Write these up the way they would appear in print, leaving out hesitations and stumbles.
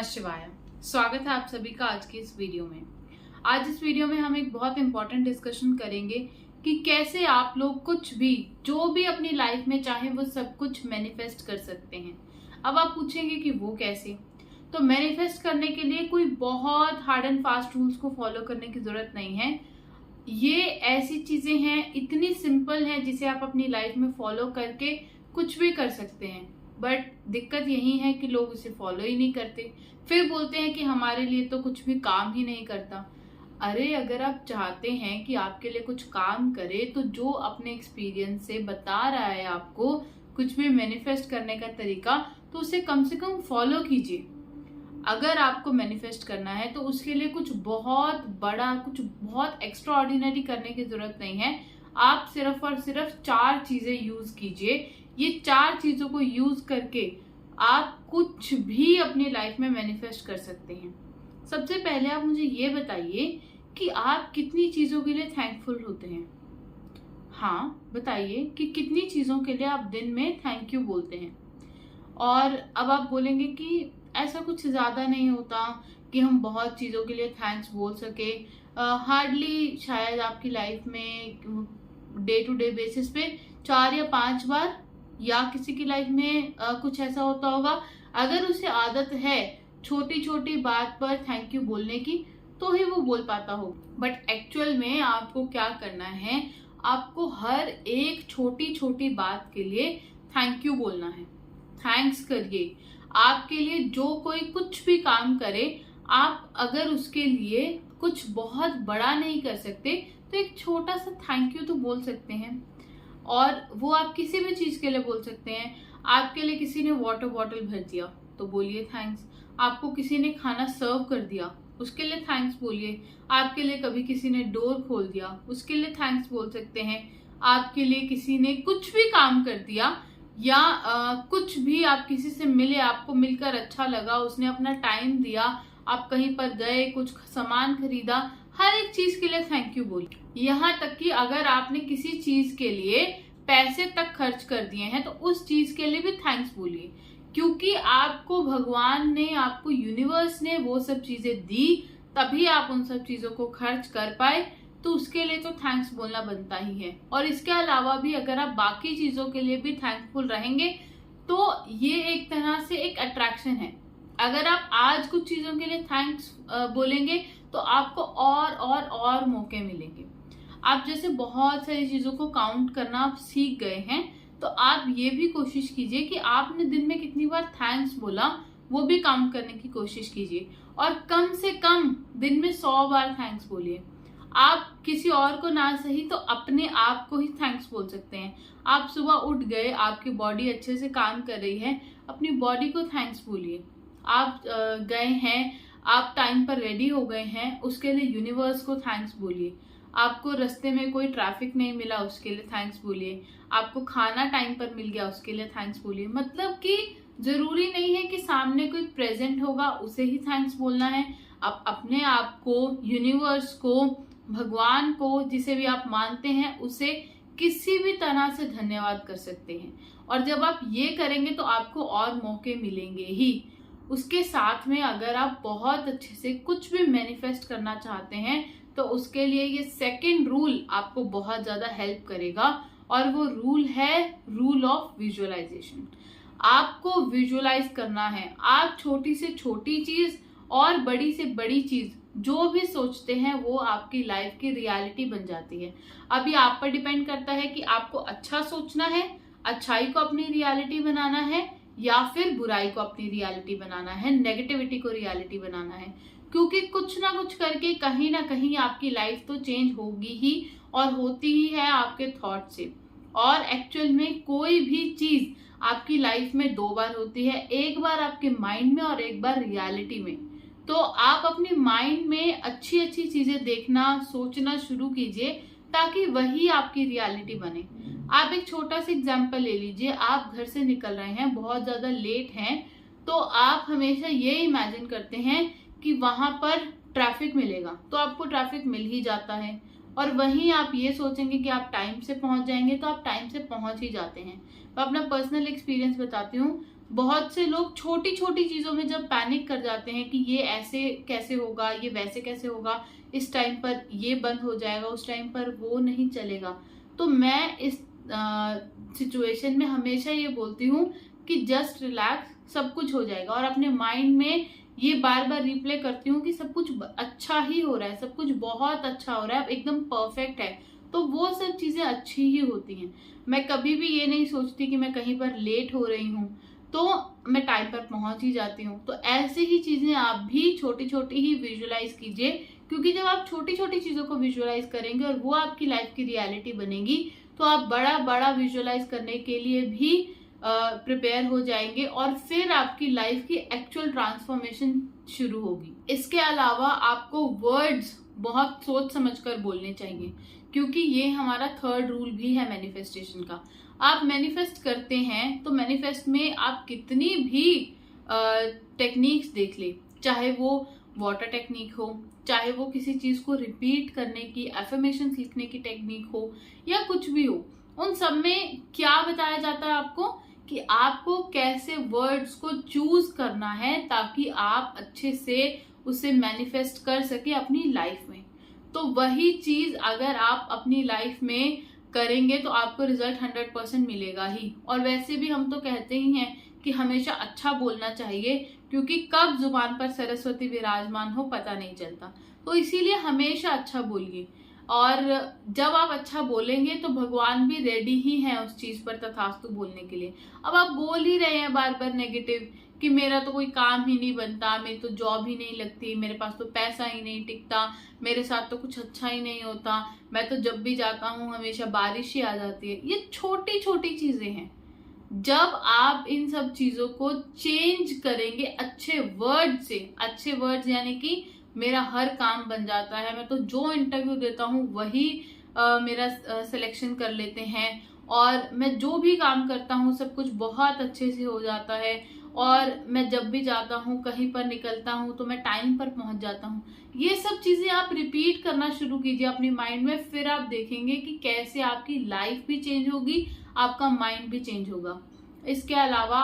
नमः शिवाय। स्वागत है आप सभी का आज की इस वीडियो में। आज इस वीडियो में हम एक बहुत इंपॉर्टेंट डिस्कशन करेंगे कि कैसे आप लोग कुछ भी जो भी अपनी लाइफ में चाहे वो सब कुछ मैनिफेस्ट कर सकते हैं। अब आप पूछेंगे कि वो कैसे। तो मैनिफेस्ट करने के लिए कोई बहुत हार्ड एंड फास्ट रूल्स को फॉलो करने की जरूरत नहीं है। ये ऐसी चीजें हैं, इतनी सिंपल है जिसे आप अपनी लाइफ में फॉलो करके कुछ भी कर सकते हैं। बट दिक्कत यही है कि लोग इसे फॉलो ही नहीं करते, फिर बोलते हैं कि हमारे लिए तो कुछ भी काम ही नहीं करता। अरे अगर आप चाहते हैं कि आपके लिए कुछ काम करे तो जो अपने एक्सपीरियंस से बता रहा है आपको कुछ भी मैनिफेस्ट करने का तरीका, तो उसे कम से कम फॉलो कीजिए। अगर आपको मैनिफेस्ट करना है तो उसके लिए कुछ बहुत बड़ा, कुछ बहुत एक्स्ट्रा ऑर्डिनरी करने की जरूरत नहीं है। आप सिर्फ और सिर्फ 4 चीजें यूज कीजिए। ये 4 चीजों को यूज करके आप कुछ भी अपनी लाइफ में मैनिफेस्ट कर सकते हैं। सबसे पहले आप मुझे ये बताइए कि आप कितनी चीजों के लिए थैंकफुल होते हैं। हाँ, बताइए कि कितनी चीजों के लिए आप दिन में थैंक यू बोलते हैं। और अब आप बोलेंगे कि ऐसा कुछ ज्यादा नहीं होता कि हम बहुत चीजों के लिए थैंक्स बोल सके। हार्डली शायद आपकी लाइफ में डे टू डे बेसिस पे 4 या 5 बार, या किसी की लाइफ में कुछ ऐसा होता होगा। अगर उसे आदत है छोटी छोटी बात पर थैंक यू बोलने की तो ही वो बोल पाता हो। बट एक्चुअल में आपको क्या करना है, आपको हर एक छोटी छोटी बात के लिए थैंक यू बोलना है। थैंक्स करिए। आपके लिए जो कोई कुछ भी काम करे, आप अगर उसके लिए कुछ बहुत बड़ा नहीं कर सकते तो एक छोटा सा थैंक यू तो बोल सकते हैं। और वो आप किसी भी चीज के लिए बोल सकते हैं। आपके लिए किसी ने वाटर बॉटल भर दिया तो बोलिए थैंक्स। आपको किसी ने खाना सर्व कर दिया उसके लिए थैंक्स बोलिए। आपके लिए कभी किसी ने डोर खोल दिया उसके लिए थैंक्स बोल सकते हैं। आपके लिए किसी ने कुछ भी काम कर दिया, या कुछ भी आप किसी से मिले, आपको मिलकर अच्छा लगा, उसने अपना टाइम दिया, आप कहीं पर गए, कुछ सामान खरीदा, हर एक चीज के लिए थैंक यू बोलिए। यहाँ तक कि अगर आपने किसी चीज के लिए पैसे तक खर्च कर दिए हैं तो उस चीज के लिए भी थैंक्स बोलिए, क्योंकि आपको भगवान ने, आपको यूनिवर्स ने वो सब चीजें दी, तभी आप उन सब चीजों को खर्च कर पाए। तो उसके लिए तो थैंक्स बोलना बनता ही है। और इसके अलावा भी अगर आप बाकी चीजों के लिए भी थैंकफुल रहेंगे तो ये एक तरह से एक अट्रैक्शन है। अगर आप आज कुछ चीजों के लिए थैंक्स बोलेंगे तो आपको और मौके मिलेंगे। आप जैसे बहुत सारी चीजों को काउंट करना आप सीख गए हैं, तो आप ये भी कोशिश कीजिए कि आपने दिन में कितनी बार थैंक्स बोला वो भी काउंट करने की कोशिश कीजिए। और कम से कम दिन में 100 बार थैंक्स बोलिए। आप किसी और को ना सही तो अपने आप को ही थैंक्स बोल सकते हैं। आप सुबह उठ गए, आपकी बॉडी अच्छे से काम कर रही है, अपनी बॉडी को थैंक्स बोलिए। आप गए हैं, आप टाइम पर रेडी हो गए हैं, उसके लिए यूनिवर्स को थैंक्स बोलिए। आपको रास्ते में कोई ट्रैफिक नहीं मिला उसके लिए थैंक्स बोलिए। आपको खाना टाइम पर मिल गया उसके लिए थैंक्स बोलिए। मतलब कि जरूरी नहीं है कि सामने कोई प्रेजेंट होगा उसे ही थैंक्स बोलना है। आप अपने आप को, यूनिवर्स को, भगवान को, जिसे भी आप मानते हैं, उसे किसी भी तरह से धन्यवाद कर सकते हैं। और जब आप ये करेंगे तो आपको और मौके मिलेंगे ही। उसके साथ में अगर आप बहुत अच्छे से कुछ भी मैनिफेस्ट करना चाहते हैं तो उसके लिए ये सेकंड रूल आपको बहुत ज्यादा हेल्प करेगा। और वो रूल है रूल ऑफ विजुअलाइजेशन। आपको विजुअलाइज करना है। आप छोटी से छोटी चीज और बड़ी से बड़ी चीज जो भी सोचते हैं वो आपकी लाइफ की रियलिटी बन जाती है। अभी आप पर डिपेंड करता है कि आपको अच्छा सोचना है, अच्छाई को अपनी रियलिटी बनाना है, या फिर बुराई को अपनी रियलिटी बनाना है, नेगेटिविटी को रियलिटी बनाना है। क्योंकि कुछ ना कुछ करके कहीं ना कहीं आपकी लाइफ तो चेंज होगी ही, और होती ही है आपके थॉट से। और एक्चुअल में कोई भी चीज आपकी लाइफ में 2 बार होती है, एक बार आपके माइंड में और एक बार रियलिटी में। तो आप अपने माइंड में अच्छी अच्छी चीजें देखना, सोचना शुरू कीजिए ताकि वही आपकी रियलिटी बने। आप एक छोटा सा एग्जांपल ले लीजिए। आप घर से निकल रहे हैं, बहुत ज्यादा लेट हैं, तो आप हमेशा ये इमेजिन करते हैं कि वहां पर ट्रैफिक मिलेगा, तो आपको ट्रैफिक मिल ही जाता है। और वहीं आप ये सोचेंगे कि आप टाइम से पहुंच जाएंगे, तो आप टाइम से पहुंच ही जाते हैं। मैं अपना पर्सनल एक्सपीरियंस बताती हूँ। बहुत से लोग छोटी छोटी चीजों में जब पैनिक कर जाते हैं कि ये ऐसे कैसे होगा, ये वैसे कैसे होगा, इस टाइम पर ये बंद हो जाएगा, उस टाइम पर वो नहीं चलेगा, तो मैं इस सिचुएशन में हमेशा ये बोलती हूँ कि जस्ट रिलैक्स, सब कुछ हो जाएगा। और अपने माइंड में ये बार बार रिप्ले करती हूँ कि सब कुछ अच्छा ही हो रहा है, सब कुछ बहुत अच्छा हो रहा है, एकदम परफेक्ट है। तो वो सब चीजें अच्छी ही होती हैं। मैं कभी भी ये नहीं सोचती कि मैं कहीं पर लेट हो रही हूँ, तो मैं टाइम पर पहुंच ही जाती हूँ। तो ऐसे ही चीजें आप भी छोटी छोटी ही विजुअलाइज कीजिए, क्योंकि जब आप छोटी छोटी चीजों को विजुअलाइज करेंगे और वो आपकी लाइफ की रियलिटी बनेगी, तो आप बड़ा बड़ा विजुअलाइज करने के लिए भी प्रिपेयर हो जाएंगे और फिर आपकी लाइफ की एक्चुअल ट्रांसफॉर्मेशन शुरू होगी। इसके अलावा आपको वर्ड्स बहुत सोच समझकर बोलने चाहिए, क्योंकि ये हमारा थर्ड रूल भी है मैनिफेस्टेशन का। आप मैनिफेस्ट करते हैं तो मैनिफेस्ट में आप कितनी भी टेक्निक्स देख ले, चाहे वो वाटर टेक्निक हो, चाहे वो किसी चीज को रिपीट करने की, एफर्मेशंस लिखने की टेक्निक हो, या कुछ भी हो, उन सब में क्या बताया जाता है आपको कि आपको कैसे वर्ड्स को चूज करना है ताकि आप अच्छे से उसे मैनिफेस्ट कर सके अपनी लाइफ में। तो वही चीज अगर आप अपनी लाइफ में करेंगे तो आपको रिजल्ट 100% मिलेगा ही। और वैसे भी हम तो कहते ही हैं कि हमेशा अच्छा बोलना चाहिए, क्योंकि कब जुबान पर सरस्वती विराजमान हो पता नहीं चलता। तो इसीलिए हमेशा अच्छा बोलिए, और जब आप अच्छा बोलेंगे तो भगवान भी रेडी ही हैं उस चीज पर तथास्तु बोलने के लिए। अब आप बोल ही रहे हैं बार बार नेगेटिव कि मेरा तो कोई काम ही नहीं बनता, मेरी तो जॉब ही नहीं लगती, मेरे पास तो पैसा ही नहीं टिकता, मेरे साथ तो कुछ अच्छा ही नहीं होता, मैं तो जब भी जाता हूँ हमेशा बारिश ही आ जाती है। ये छोटी छोटी चीजें हैं। जब आप इन सब चीजों को चेंज करेंगे अच्छे वर्ड से, अच्छे वर्ड्स यानी कि मेरा हर काम बन जाता है, मैं तो जो इंटरव्यू देता हूँ वही मेरा सिलेक्शन कर लेते हैं, और मैं जो भी काम करता हूँ सब कुछ बहुत अच्छे से हो जाता है, और मैं जब भी जाता हूँ कहीं पर निकलता हूँ तो मैं टाइम पर पहुंच जाता हूँ। ये सब चीजें आप रिपीट करना शुरू कीजिए अपने माइंड में, फिर आप देखेंगे कि कैसे आपकी लाइफ भी चेंज होगी, आपका माइंड भी चेंज होगा। इसके अलावा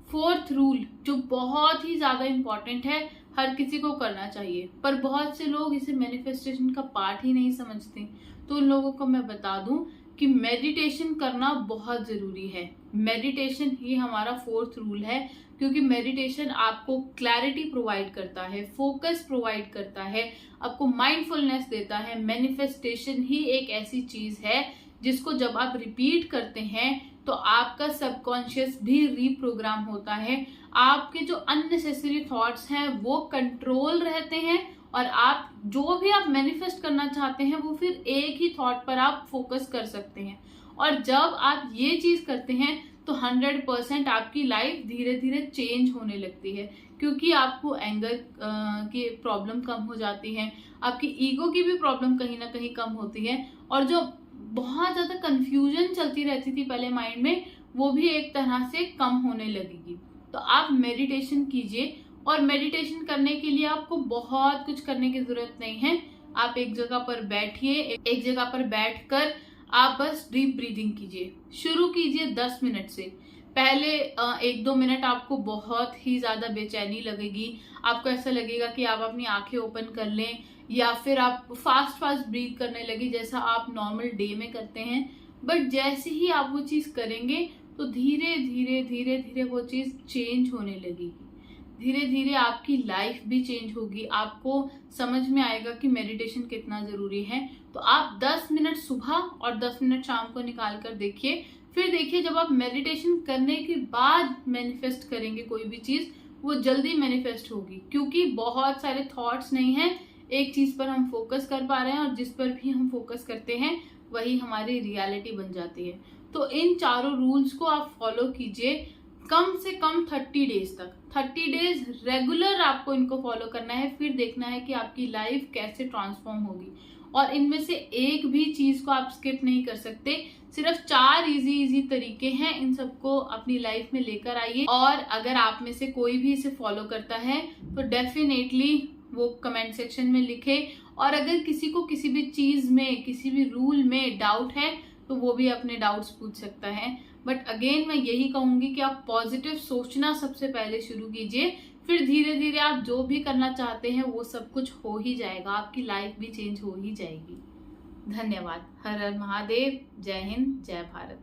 फोर्थ रूल जो बहुत ही ज्यादा इम्पोर्टेंट है, हर किसी को करना चाहिए, पर बहुत से लोग इसे मैनिफेस्टेशन का पार्ट ही नहीं समझते, तो उन लोगों को मैं बता दूं कि मेडिटेशन करना बहुत जरूरी है। मेडिटेशन ही हमारा फोर्थ रूल है, क्योंकि मेडिटेशन आपको क्लैरिटी प्रोवाइड करता है, फोकस प्रोवाइड करता है, आपको माइंडफुलनेस देता है। मैनिफेस्टेशन ही एक ऐसी चीज है जिसको जब आप रिपीट करते हैं तो आपका सबकॉन्शियस भी रीप्रोग्राम होता है, आपके जो अननेसेसरी थॉट्स हैं वो कंट्रोल रहते हैं, और आप जो भी आप मैनिफेस्ट करना चाहते हैं वो फिर एक ही थॉट पर आप फोकस कर सकते हैं। और जब आप ये चीज करते हैं तो 100% आपकी लाइफ धीरे धीरे चेंज होने लगती है, क्योंकि आपको एंगर की प्रॉब्लम कम हो जाती है, आपकी ईगो की भी प्रॉब्लम कहीं ना कहीं कम होती है, और जो बहुत ज्यादा कंफ्यूजन चलती रहती थी पहले माइंड में, वो भी एक तरह से कम होने लगेगी। तो आप मेडिटेशन कीजिए, और मेडिटेशन करने के लिए आपको बहुत कुछ करने की जरूरत नहीं है। आप एक जगह पर बैठिए, एक जगह पर बैठकर आप बस डीप ब्रीदिंग कीजिए। शुरू कीजिए 10 मिनट से। पहले 1-2 मिनट आपको बहुत ही ज्यादा बेचैनी लगेगी, आपको ऐसा लगेगा कि आप अपनी आंखें ओपन कर लें, या फिर आप फास्ट फास्ट ब्रीथ करने लगे जैसा आप नॉर्मल डे में करते हैं। बट जैसे ही आप वो चीज करेंगे तो धीरे धीरे धीरे धीरे वो चीज चेंज होने लगेगी, धीरे धीरे आपकी लाइफ भी चेंज होगी, आपको समझ में आएगा कि मेडिटेशन कितना जरूरी है। तो आप 10 मिनट सुबह और 10 मिनट शाम को निकाल कर देखिए। फिर देखिए जब आप मेडिटेशन करने के बाद मैनिफेस्ट करेंगे कोई भी चीज, वो जल्दी मैनिफेस्ट होगी, क्योंकि बहुत सारे थॉट्स नहीं है, एक चीज पर हम फोकस कर पा रहे हैं, और जिस पर भी हम फोकस करते हैं वही हमारी रियलिटी बन जाती है। तो इन चारों रूल्स को आप फॉलो कीजिए कम से कम 30 डेज तक। 30 डेज रेगुलर आपको इनको फॉलो करना है, फिर देखना है कि आपकी लाइफ कैसे ट्रांसफॉर्म होगी। और इनमें से एक भी चीज को आप स्किप नहीं कर सकते। सिर्फ 4 इजी तरीके हैं, इन सबको अपनी लाइफ में लेकर आइए। और अगर आप में से कोई भी इसे फॉलो करता है तो डेफिनेटली वो कमेंट सेक्शन में लिखे। और अगर किसी को किसी भी चीज में, किसी भी रूल में डाउट है तो वो भी अपने डाउट्स पूछ सकता है। बट अगेन मैं यही कहूंगी कि आप पॉजिटिव सोचना सबसे पहले शुरू कीजिए, फिर धीरे धीरे आप जो भी करना चाहते हैं वो सब कुछ हो ही जाएगा, आपकी लाइफ भी चेंज हो ही जाएगी। धन्यवाद। हर हर महादेव। जय हिंद, जय भारत।